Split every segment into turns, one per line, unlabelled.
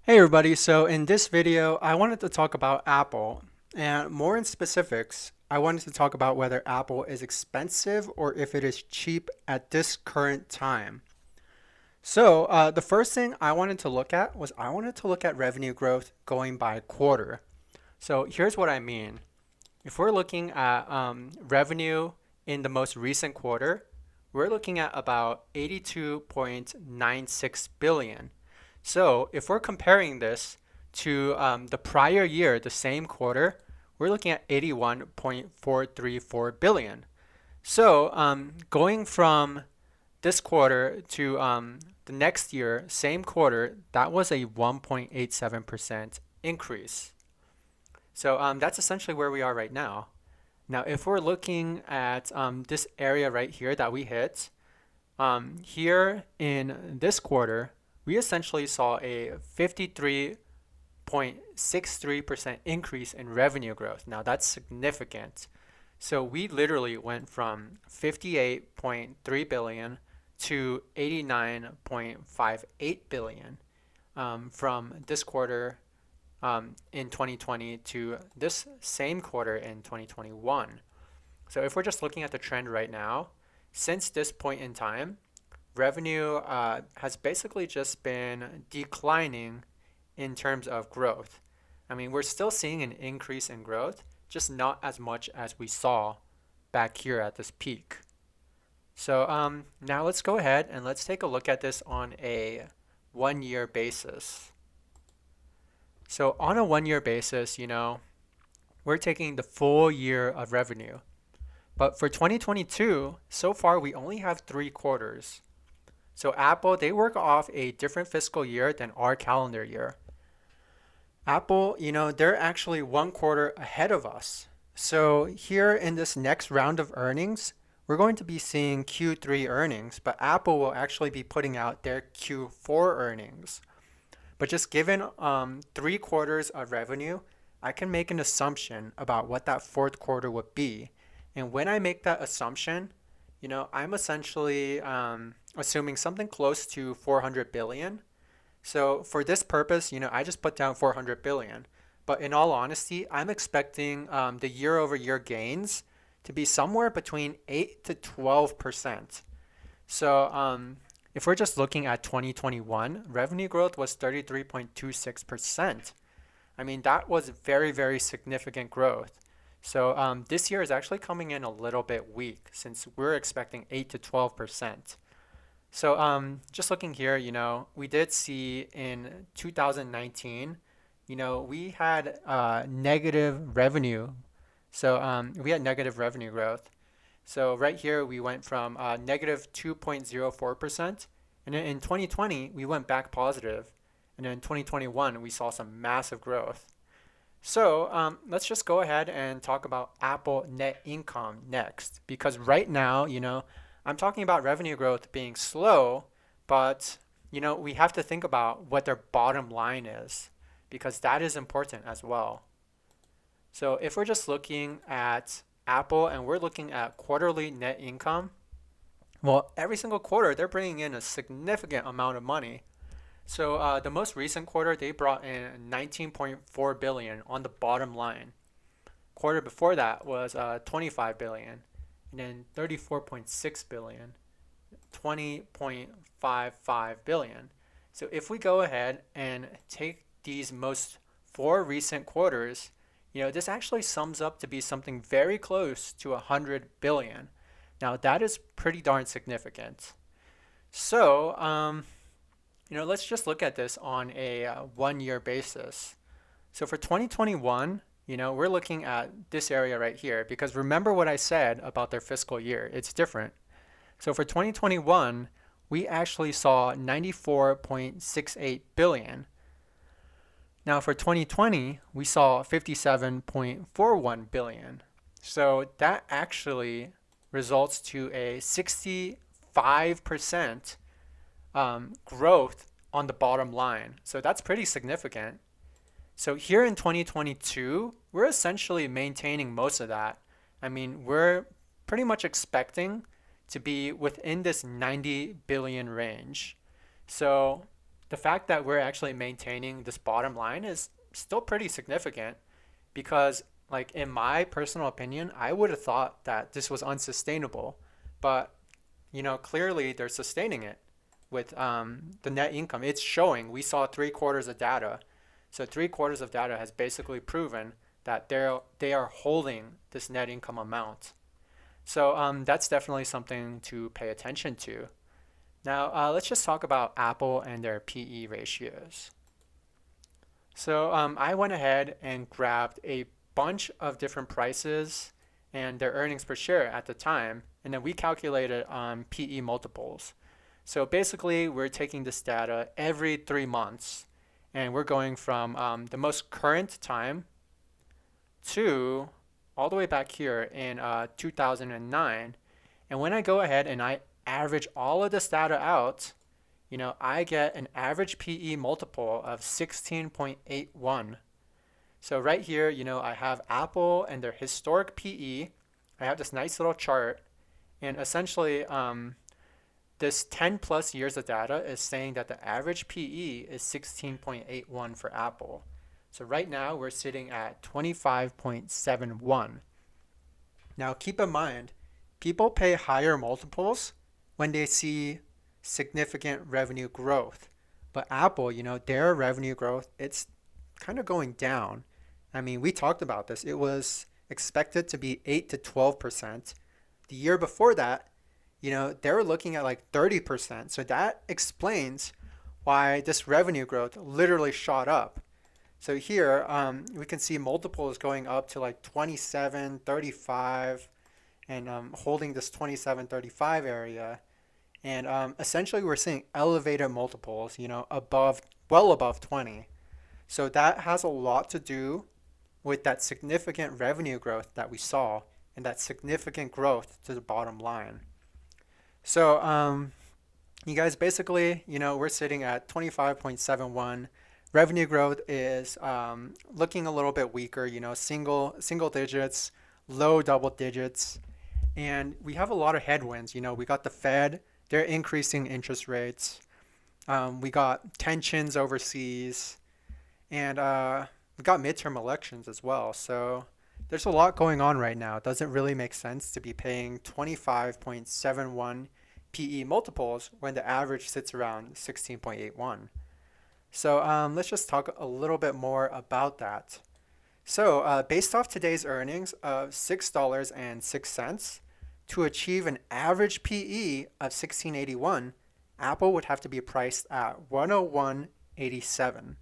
Hey everybody, so in this video I wanted to talk about Apple, and more in specifics I wanted to talk about whether Apple is expensive or if it is cheap at this current time. So the first thing I wanted to look at was I wanted to look at revenue growth going by quarter. So here's what I mean. If we're looking at revenue in the most recent quarter, we're looking at about 82.96 billion. So if we're comparing this to the prior year, the same quarter, we're looking at 81.434 billion. So going from this quarter to the next year, same quarter, that was a 1.87% increase. So that's essentially where we are right now. Now, if we're looking at this area right here that we hit, here in this quarter, we essentially saw a 53.63% increase in revenue growth. Now, that's significant. So we literally went from 58.3 billion to 89.58 billion from this quarter in 2020 to this same quarter in 2021. So if we're just looking at the trend right now, since this point in time, revenue has basically just been declining in terms of growth. I mean, we're still seeing an increase in growth, just not as much as we saw back here at this peak. So now let's go ahead and let's take a look at this on a 1 year basis. So on a 1 year basis, we're taking the full year of revenue. But for 2022, so far we only have 3 quarters. So Apple, they work off a different fiscal year than our calendar year. Apple, they're actually 1 quarter ahead of us. So here in this next round of earnings, we're going to be seeing Q3 earnings, but Apple will actually be putting out their Q4 earnings. But just given 3 quarters of revenue, I can make an assumption about what that fourth quarter would be. And when I make that assumption, I'm essentially assuming something close to 400 billion. So for this purpose, I just put down 400 billion. But in all honesty, I'm expecting the year over year gains to be somewhere between 8 to 12%. So if we're just looking at 2021, revenue growth was 33.26%. I mean, that was very, very significant growth. So this year is actually coming in a little bit weak since we're expecting 8 to 12%. So just looking here, we did see in 2019, we had negative revenue. So we had negative revenue growth. So right here, we went from negative 2.04%. And then in 2020, we went back positive. And then in 2021, we saw some massive growth. So let's just go ahead and talk about Apple net income next. Because right now, I'm talking about revenue growth being slow, but, we have to think about what their bottom line is, because that is important as well. So if we're just looking at Apple and we're looking at quarterly net income, well, every single quarter, they're bringing in a significant amount of money. So the most recent quarter, they brought in 19.4 billion on the bottom line. Quarter before that was 25 billion, and then 34.6 billion, 20.55 billion. So if we go ahead and take these most 4 recent quarters, this actually sums up to be something very close to 100 billion. Now that is pretty darn significant. So let's just look at this on a 1 year basis. So for 2021, we're looking at this area right here because remember what I said about their fiscal year. It's different. So for 2021, we actually saw 94.68 billion. Now for 2020, we saw 57.41 billion. So that actually results to a 65% growth on the bottom line. So that's pretty significant. So here in 2022, we're essentially maintaining most of that. I mean, we're pretty much expecting to be within this 90 billion range. So the fact that we're actually maintaining this bottom line is still pretty significant because, like, in my personal opinion, I would have thought that this was unsustainable, but clearly they're sustaining it with the net income. It's showing. We saw 3/4 of data, so 3/4 of data has basically proven that they are holding this net income amount. So that's definitely something to pay attention to. Now let's just talk about Apple and their PE ratios. So I went ahead and grabbed a bunch of different prices and their earnings per share at the time, and then we calculated PE multiples. So basically, we're taking this data every 3 months, and we're going from the most current time to all the way back here in 2009. And when I go ahead and I average all of this data out, I get an average PE multiple of 16.81. So right here, I have Apple and their historic PE. I have this nice little chart, and essentially, this 10 plus years of data is saying that the average PE is 16.81 for Apple. So right now we're sitting at 25.71. Now keep in mind, people pay higher multiples when they see significant revenue growth. But Apple, their revenue growth, it's kind of going down. I mean, we talked about this. It was expected to be 8 to 12%. The year before that, they were looking at like 30%. So that explains why this revenue growth literally shot up. So here we can see multiples going up to like 27, 35, and holding this 27, 35 area. And essentially we're seeing elevated multiples, well above 20. So that has a lot to do with that significant revenue growth that we saw and that significant growth to the bottom line. So you guys basically, we're sitting at 25.71. Revenue growth is looking a little bit weaker, single digits, low double digits. And we have a lot of headwinds. We got the Fed, they're increasing interest rates. We got tensions overseas. And we got midterm elections as well. So there's a lot going on right now. It doesn't really make sense to be paying 25.71 PE multiples when the average sits around 16.81. So let's just talk a little bit more about that. So based off today's earnings of $6.06, to achieve an average PE of 1681, Apple would have to be priced at 101.87.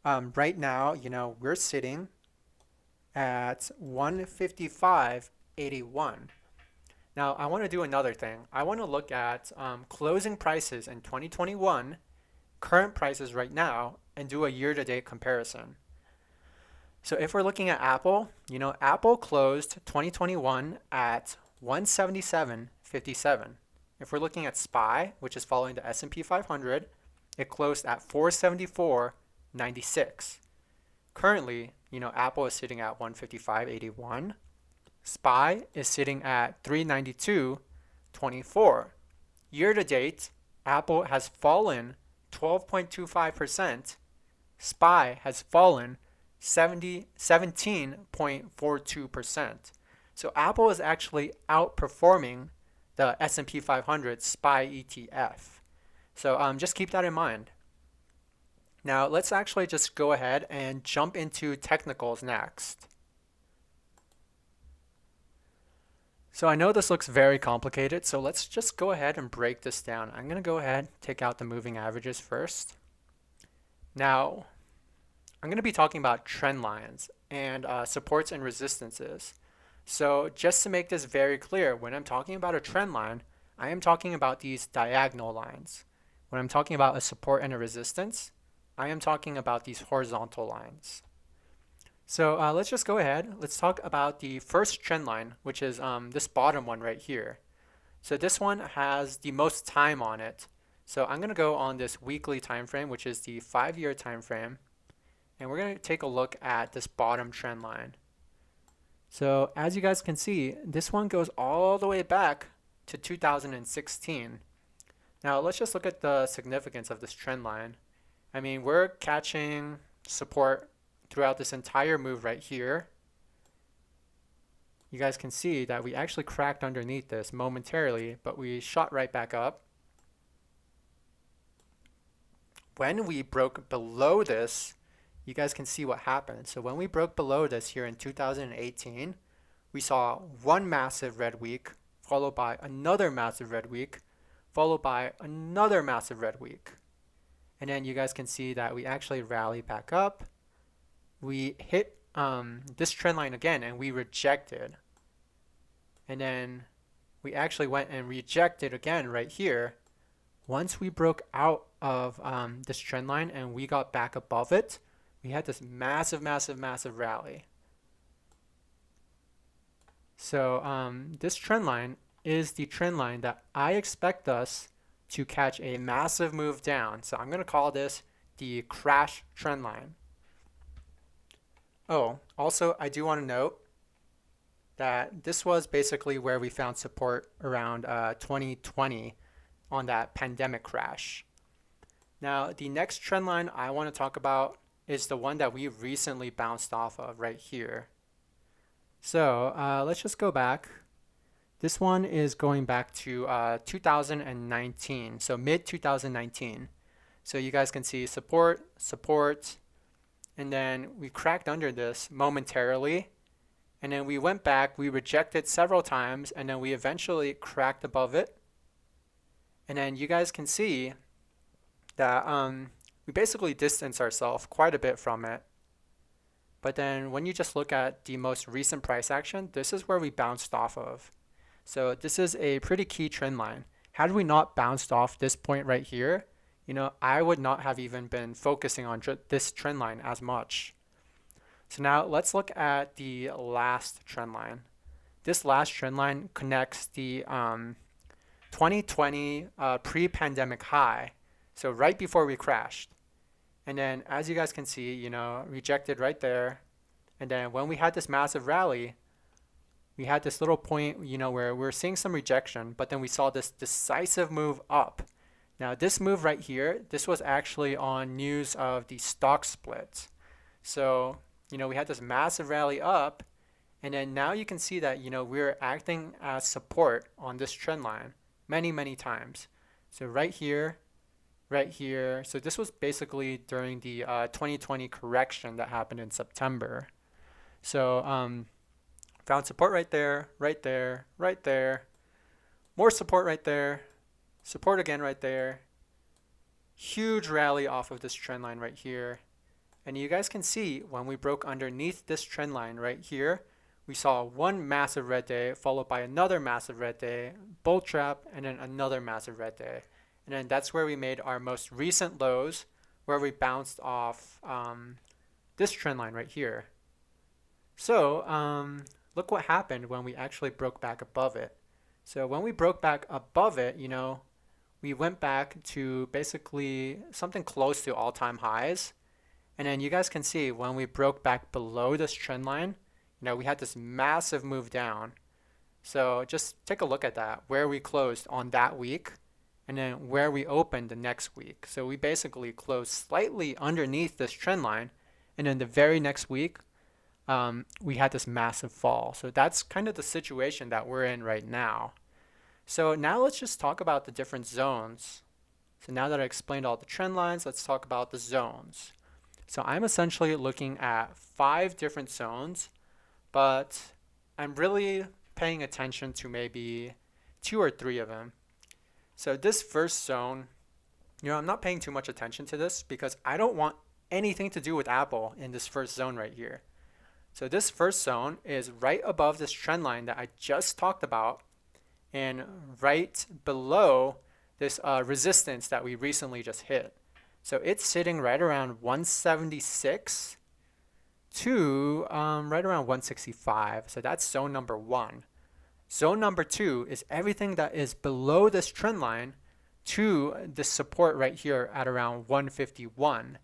Right now, we're sitting at 155.81. Now, I want to do another thing. I want to look at closing prices in 2021, current prices right now, and do a year-to-date comparison. So if we're looking at Apple, Apple closed 2021 at 177.57. If we're looking at SPY, which is following the S&P 500, it closed at 474.96. Currently, Apple is sitting at 155.81. SPY is sitting at 392.24. Year to date, Apple has fallen 12.25%. SPY has fallen 17.42%. So Apple is actually outperforming the S&P 500 SPY ETF. So just keep that in mind. Now let's actually just go ahead and jump into technicals next. So I know this looks very complicated, so let's just go ahead and break this down. I'm going to go ahead and take out the moving averages first. Now, I'm going to be talking about trend lines and supports and resistances. So just to make this very clear, when I'm talking about a trend line, I am talking about these diagonal lines. When I'm talking about a support and a resistance, I am talking about these horizontal lines. So let's just go ahead. Let's talk about the first trend line, which is this bottom one right here. So this one has the most time on it. So I'm going to go on this weekly time frame, which is the 5-year time frame. And we're going to take a look at this bottom trend line. So as you guys can see, this one goes all the way back to 2016. Now let's just look at the significance of this trend line. I mean, we're catching support throughout this entire move right here. You guys can see that we actually cracked underneath this momentarily, but we shot right back up. When we broke below this, you guys can see what happened. So when we broke below this here in 2018, we saw one massive red week, followed by another massive red week, followed by another massive red week. And then you guys can see that we actually rally back up. We hit this trend line again and we rejected. And then we actually went and rejected again right here. Once we broke out of this trend line and we got back above it, we had this massive, massive, massive rally. So this trend line is the trend line that I expect us to catch a massive move down. So I'm going to call this the crash trend line. Oh, also I do want to note that this was basically where we found support around 2020 on that pandemic crash. Now the next trend line I want to talk about is the one that we recently bounced off of right here. So let's just go back. This one is going back to 2019, so mid 2019. So you guys can see support, support, and then we cracked under this momentarily, and then we went back, we rejected several times, and then we eventually cracked above it. And then you guys can see that we basically distanced ourselves quite a bit from it. But then when you just look at the most recent price action, this is where we bounced off of. So this is a pretty key trend line. Had we not bounced off this point right here, I would not have even been focusing on this trend line as much. So now let's look at the last trend line. This last trend line connects the 2020 pre-pandemic high, so right before we crashed. And then as you guys can see, rejected right there. And then when we had this massive rally, we had this little point, where we're seeing some rejection, but then we saw this decisive move up. Now this move right here, this was actually on news of the stock split. So, we had this massive rally up, and then now you can see that, we're acting as support on this trend line many, many times. So right here, right here. So this was basically during the 2020 correction that happened in September. So found support right there, right there, right there. More support right there. Support again right there. Huge rally off of this trend line right here. And you guys can see when we broke underneath this trend line right here, we saw one massive red day followed by another massive red day, bull trap, and then another massive red day. And then that's where we made our most recent lows, where we bounced off this trend line right here. So look what happened when we actually broke back above it. So when we broke back above it, we went back to basically something close to all-time highs. And then you guys can see when we broke back below this trend line, we had this massive move down. So just take a look at that, where we closed on that week and then where we opened the next week. So we basically closed slightly underneath this trend line, and then the very next week, we had this massive fall. So that's kind of the situation that we're in right now. So now let's just talk about the different zones. So now that I explained all the trend lines, let's talk about the zones. So I'm essentially looking at 5 different zones, but I'm really paying attention to maybe 2 or 3 of them. So this first zone, I'm not paying too much attention to this because I don't want anything to do with Apple in this first zone right here. So this first zone is right above this trend line that I just talked about, and right below this resistance that we recently just hit. So it's sitting right around 176 to right around 165. So that's zone number 1. Zone number 2 is everything that is below this trend line to the support right here at around 151.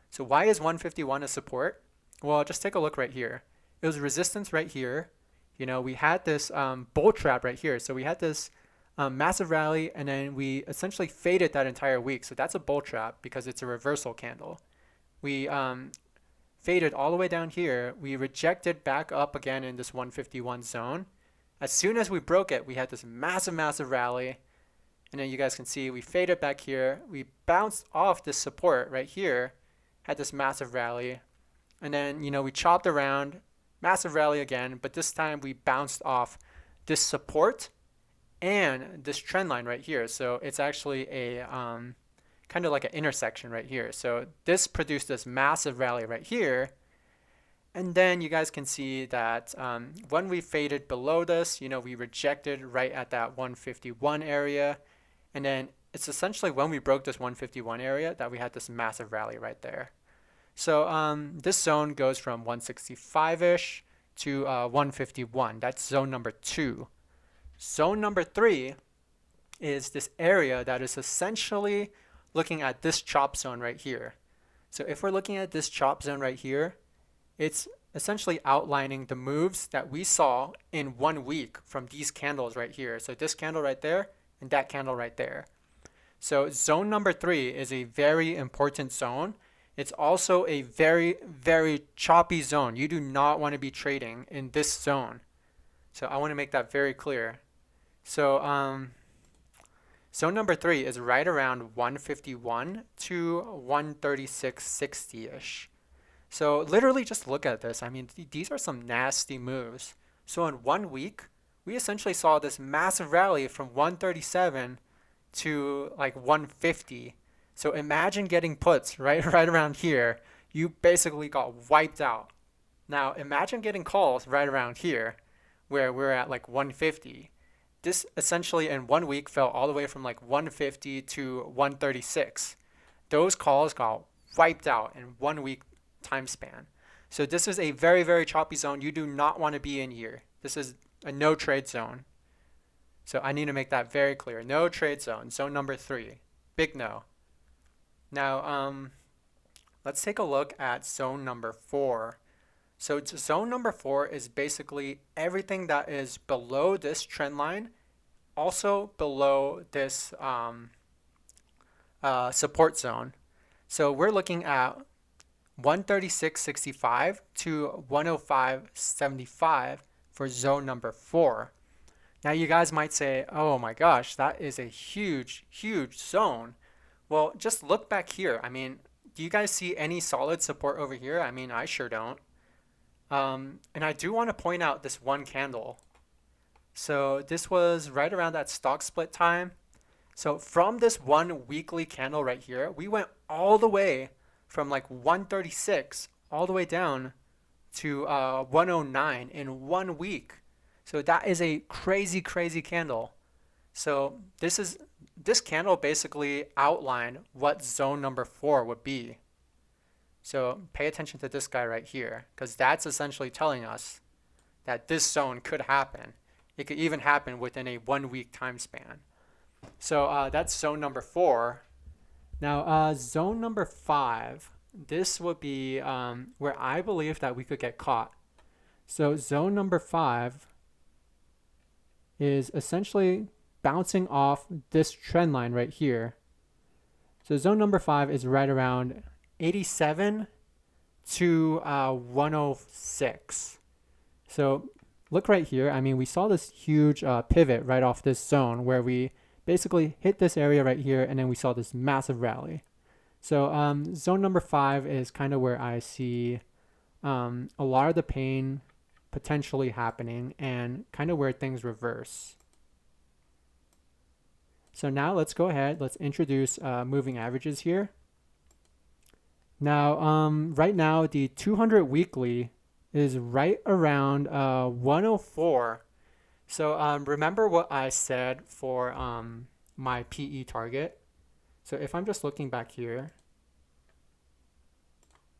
So why is 151 a support? Well, just take a look right here. It was resistance right here. We had this bull trap right here. So we had this massive rally, and then we essentially faded that entire week. So that's a bull trap because it's a reversal candle. We faded all the way down here. We rejected back up again in this 151 zone. As soon as we broke it, we had this massive rally. And then you guys can see we faded back here. We bounced off this support right here, had this massive rally. And then, we chopped around, massive rally again, but this time we bounced off this support and this trend line right here. So it's actually a kind of like an intersection right here. So this produced this massive rally right here. And then you guys can see that when we faded below this, we rejected right at that 151 area. And then it's essentially when we broke this 151 area that we had this massive rally right there. So this zone goes from 165-ish to 151. That's zone number 2. Zone number 3 is this area that is essentially looking at this chop zone right here. So if we're looking at this chop zone right here, it's essentially outlining the moves that we saw in 1 week from these candles right here. So this candle right there and that candle right there. So zone number 3 is a very important zone. It's also a very choppy zone. You do not want to be trading in this zone. So I want to make that very clear. So zone number 3 is right around 151 to 136.60-ish. So literally just look at this. I mean, these are some nasty moves. So in 1 week, we essentially saw this massive rally from 137 to like 150. So imagine getting puts right around here. You basically got wiped out. Now imagine getting calls right around here where we're at like 150. This essentially in 1 week fell all the way from like 150 to 136. Those calls got wiped out in 1 week time span. So this is a very choppy zone. You do not want to be in here. This is a no trade zone. So I need to make that very clear. No trade zone. Zone number 3. Big no. Now let's take a look at zone number 4. So zone number 4 is basically everything that is below this trend line, also below this support zone. So we're looking at 136.65 to 105.75 for zone number 4. Now you guys might say, oh my gosh, that is a huge zone. Well, just look back here. I mean, do you guys see any solid support over here? I mean, I sure don't. And I do want to point out this one candle. So this was right around that stock split time. So from this one weekly candle right here, we went all the way from like 136 all the way down to 109 in 1 week. So that is a crazy candle. So this candle basically outlined what zone number 4 would be. So pay attention to this guy right here, because that's essentially telling us that this zone could happen. It could even happen within a 1 week time span. So that's zone number 4. Now zone number 5, this would be where I believe that we could get caught. So zone number 5 is essentially bouncing off this trend line right here. So zone number 5 is right around 87 to 106. So look right here. I mean, we saw this huge pivot right off this zone where we basically hit this area right here, and then we saw this massive rally. So zone number 5 is kind of where I see a lot of the pain potentially happening and kind of where things reverse. So now let's go ahead. Let's introduce moving averages here. Now, right now, the 200 weekly is right around 104. So remember what I said for my PE target. So if I'm just looking back here,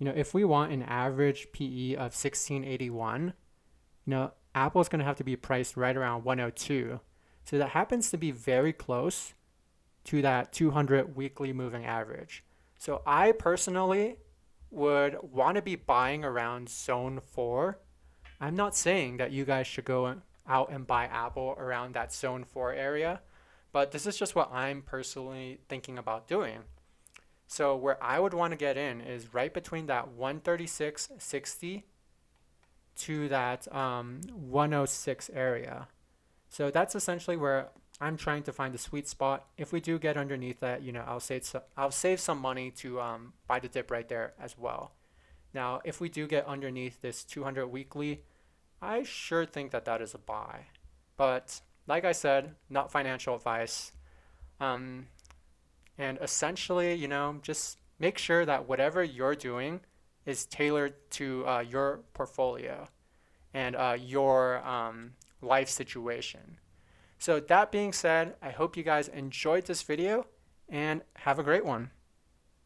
if we want an average PE of 1681, Apple's going to have to be priced right around 102. So that happens to be very close to that 200 weekly moving average. So I personally would want to be buying around zone 4. I'm not saying that you guys should go out and buy Apple around that zone 4 area, but this is just what I'm personally thinking about doing. So where I would want to get in is right between that 136.60 to that 106 area. So that's essentially where I'm trying to find the sweet spot. If we do get underneath that, I'll save some money to buy the dip right there as well. Now, if we do get underneath this 200 weekly, I sure think that that is a buy. But like I said, not financial advice. Um, and essentially, just make sure that whatever you're doing is tailored to your portfolio and your life situation. So that being said, I hope you guys enjoyed this video and have a great one.